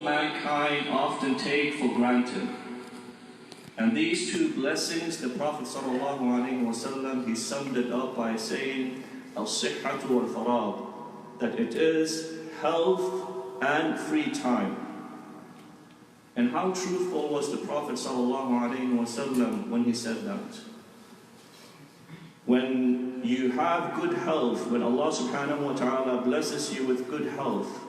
mankind often take for granted. And these two blessings, the Prophet ﷺ, he summed it up by saying, al-sihhatu wal-faragh, that it is health and free time. And how truthful was the Prophet ﷺ when he said that? When you have good health, when Allah subhanahu wa ta'ala blesses you with good health,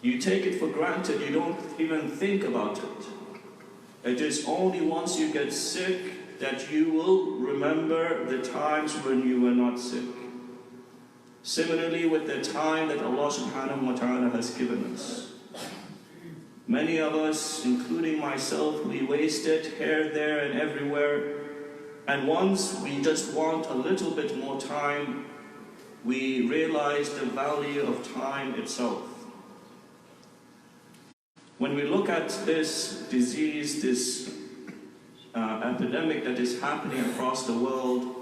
you take it for granted, you don't even think about it. It is only once you get sick that you will remember the times when you were not sick. Similarly with the time that Allah subhanahu wa ta'ala has given us. Many of us, including myself, we waste it here, there and everywhere. And once we just want a little bit more time, we realize the value of time itself. When we look at this disease, this epidemic that is happening across the world,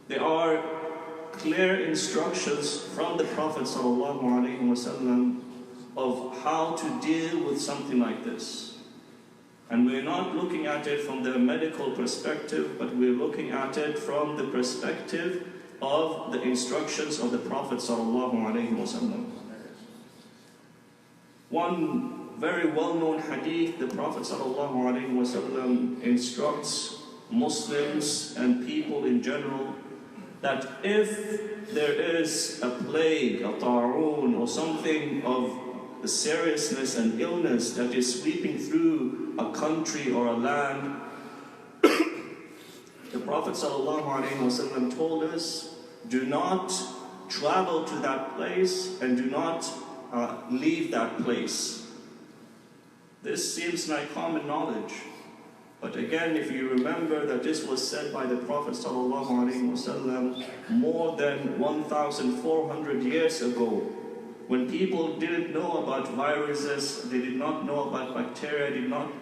there are clear instructions from the Prophet ﷺ of how to deal with something like this. And we're not looking at it from the medical perspective, but we're looking at it from the perspective of the instructions of the Prophet ﷺ. One very well-known hadith, the Prophet ﷺ instructs Muslims and people in general that if there is a plague, a ta'un, or something of the seriousness and illness that is sweeping through a country or a land, the Prophet ﷺ told us, do not travel to that place and do not leave that place. This seems like common knowledge, but again, if you remember that this was said by the Prophet ﷺ more than 1,400 years ago, when people didn't know about viruses, they did not know about bacteria,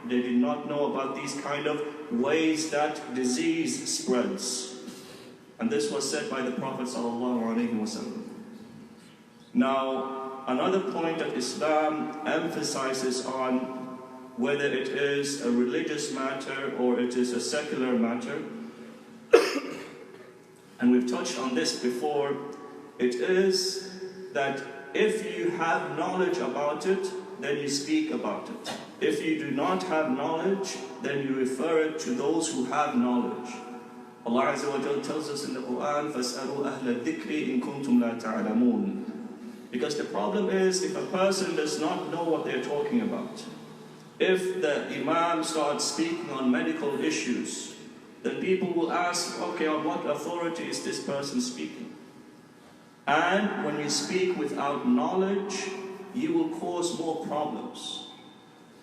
they did not know about these kind of ways that disease spreads. And this was said by the Prophet ﷺ. Now, another point that Islam emphasizes on, whether it is a religious matter or it is a secular matter, and we've touched on this before, it is that if you have knowledge about it, then you speak about it. If you do not have knowledge, then you refer it to those who have knowledge. Allah Azza wa Jalla tells us in the Quran, فَاسْأَلُوا أَهْلَ الذِّكْرِ إِن كُنْتُمْ لَا تَعْلَمُونَ. Because the problem is, if a person does not know what they're talking about, if the Imam starts speaking on medical issues, then people will ask, okay, on what authority is this person speaking? And when you speak without knowledge, you will cause more problems.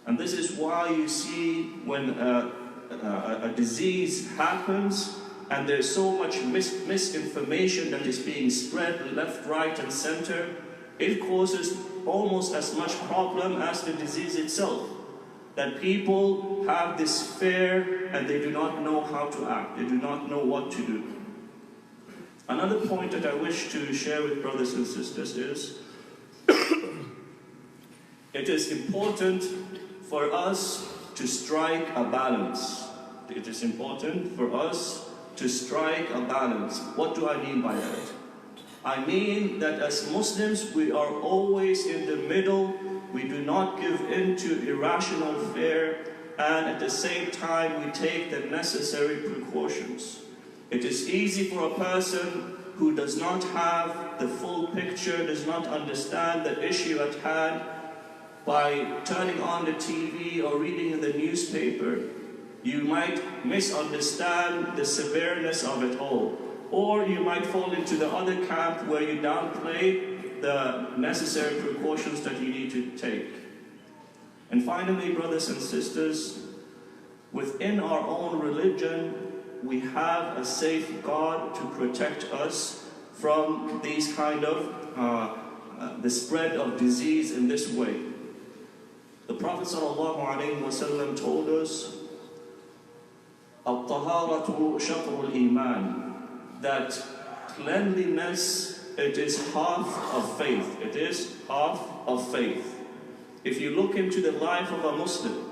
And this is why you see when a disease happens and there's so much misinformation that is being spread left, right and center, it causes almost as much problem as the disease itself. That people have this fear and they do not know how to act, they do not know what to do. Another point that I wish to share with brothers and sisters is, it is important for us to strike a balance. It is important for us to strike a balance. What do I mean by that? I mean that as Muslims, we are always in the middle. We do not give in to irrational fear, and at the same time we take the necessary precautions. It is easy for a person who does not have the full picture, does not understand the issue at hand, by turning on the TV or reading the newspaper, you might misunderstand the severeness of it all. Or you might fall into the other camp where you downplay the necessary precautions that you need to take. And finally, brothers and sisters, within our own religion, we have a safeguard to protect us from these kind of, the spread of disease in this way. The Prophet ﷺ told us, al-taharatu shatr al-Iman, that cleanliness, it is half of faith. It is half of faith. If you look into the life of a Muslim,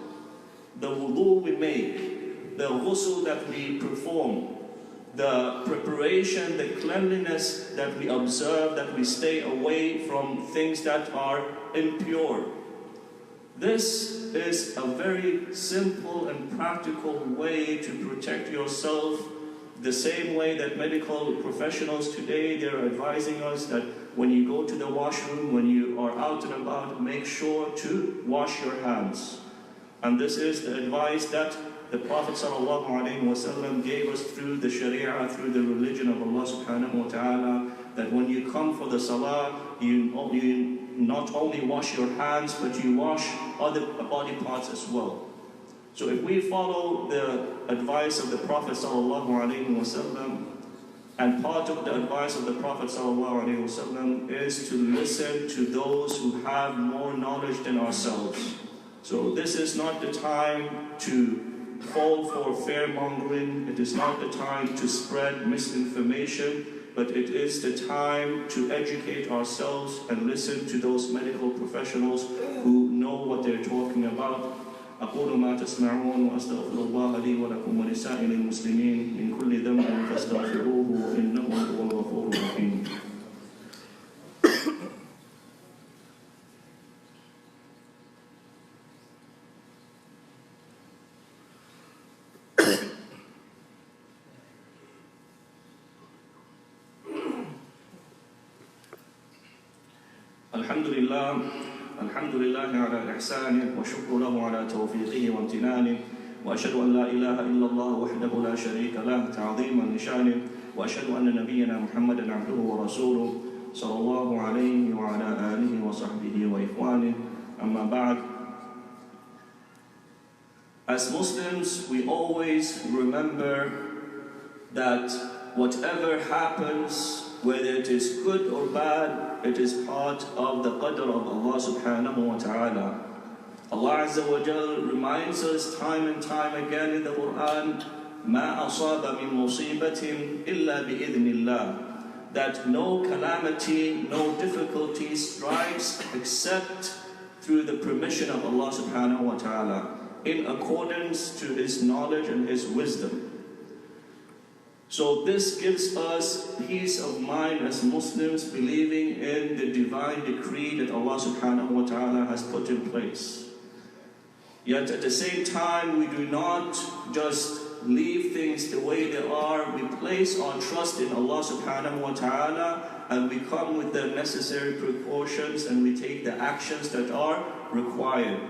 the wudu we make, the ghusl that we perform, the preparation, the cleanliness that we observe, that we stay away from things that are impure. This is a very simple and practical way to protect yourself, the same way that medical professionals today, they're advising us that when you go to the washroom, when you are out and about, make sure to wash your hands. And this is the advice that the Prophet ﷺ gave us through the Sharia, through the religion of Allah subhanahu wa ta'ala, that when you come for the salah, you not only wash your hands, but you wash other body parts as well. So if we follow the advice of the Prophet ﷺ, and part of the advice of the Prophet ﷺ is to listen to those who have more knowledge than ourselves. So this is not the time to fall for fear-mongering. It is not the time to spread misinformation, but it is the time to educate ourselves and listen to those medical professionals who know what they're talking about. أقول ما تسمعون وأستغفر الله لي ولكم ولسائر المسلمين من كل ذنب فاستغفروه إنه هو الغفور الرحيم. الحمد لله على إحسانه وشكر له على توفيقه وامتنانه وأشهد أن لا إله إلا الله وحده لا شريك له تعظيما لشانه وأشهد أن نبينا محمدا عبده ورسوله صلى الله عليه وعلى آله وصحبه وإخوانه أما بعد. As Muslims, we always remember that whatever happens, whether it is good or bad, it is part of the qadr of Allah subhanahu wa ta'ala. Allah Azza wa Jal reminds us time and time again in the Quran, مَا أَصَابَ مِن مُصِيبَةٍ إِلَّا بِإِذْنِ اللَّهِ, that no calamity, no difficulty strikes except through the permission of Allah subhanahu wa ta'ala, in accordance to His knowledge and His wisdom. So this gives us peace of mind as Muslims, believing in the divine decree that Allah subhanahu wa ta'ala has put in place. Yet at the same time, we do not just leave things the way they are. We place our trust in Allah subhanahu wa ta'ala, and we come with the necessary precautions, and we take the actions that are required.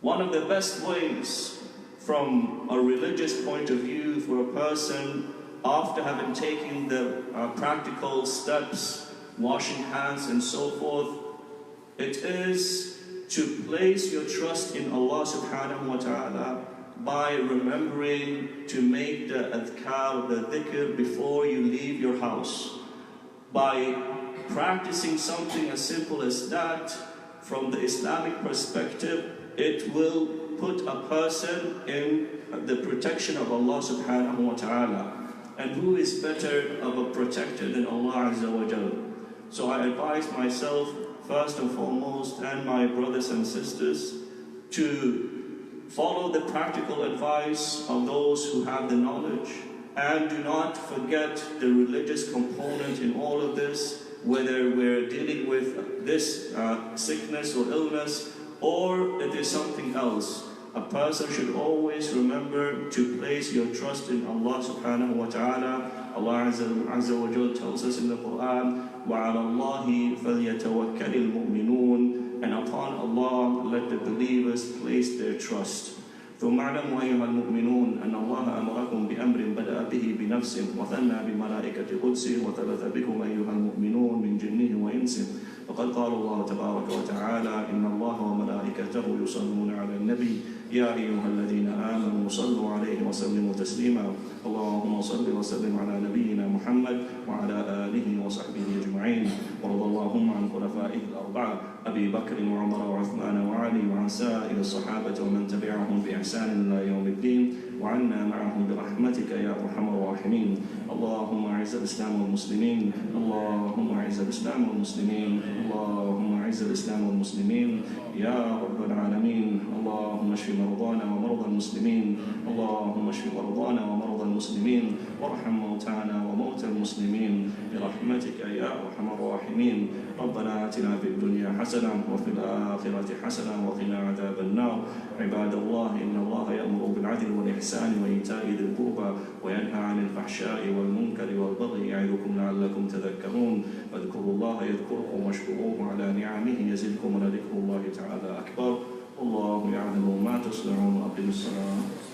One of the best ways from a religious point of view for a person, after having taken the practical steps, washing hands and so forth, it is to place your trust in Allah subhanahu wa ta'ala by remembering to make the adhkar, the dhikr, before you leave your house. By practicing something as simple as that, from the Islamic perspective, it will put a person in the protection of Allah subhanahu wa ta'ala. And who is better of a protector than Allah Azza wa Jal? So I advise myself, first and foremost, and my brothers and sisters, to follow the practical advice of those who have the knowledge, and do not forget the religious component in all of this, whether we're dealing with this sickness or illness, or it is something else. A person should always remember to place your trust in Allah subhanahu wa ta'ala. Allah Azza wa Jal tells us in the Quran, وَعَلَى اللَّهِ فَلْيَتَوَكَّلِ الْمُؤْمِنُونَ, and upon Allah let the believers place their trust. ثم اعلموا أيها المؤمنون أن الله أمركم بأمر بدأ به بنفسه وثنى بملائكة قدسه وثلث بكم أيها المؤمنون من جنه وإنسه وقد قال الله تبارك وتعالى إن الله وملائكته يصلون على النبي يا أيها الذين آمنوا صلوا عليه وسلموا تسليما اللهم صل وسلم على نبينا محمد وعلى آله وصحبه أجمعين وارض اللهم عن خلفائه الأربعة أبي بكر وعمر وعثمان وعلي وعن سائر الصحابة ومن تبعهم بإحسان إلى يوم الدين وعنا معهم برحمتك يا أرحم الراحمين اللهم أعز الإسلام والمسلمين اللهم أعز الإسلام والمسلمين اللهم أعز أعز الإسلام والمسلمين يا رب العالمين. اللهم اشف مرضانا ومرضى المسلمين، اللهم اشف مرضانا ومرضى المسلمين، وارحم موتانا وموتى المسلمين برحمتك يا أرحم الراحمين. ربنا آتنا في الدنيا حسنة وفي الآخرة حسنة وقنا عذاب النار. عباد الله، إن الله يأمر بالعدل والإحسان وإيتاء ذي القربى وينهى عن الفحشاء والمنكر والبغي يعظكم لعلكم تذكرون. فاذكروا الله يذكركم واشكروه على نعمه يزدكم ولذكر الله تعالى أكبر. والله يعلم ما تصنعون. أقم الصلاة.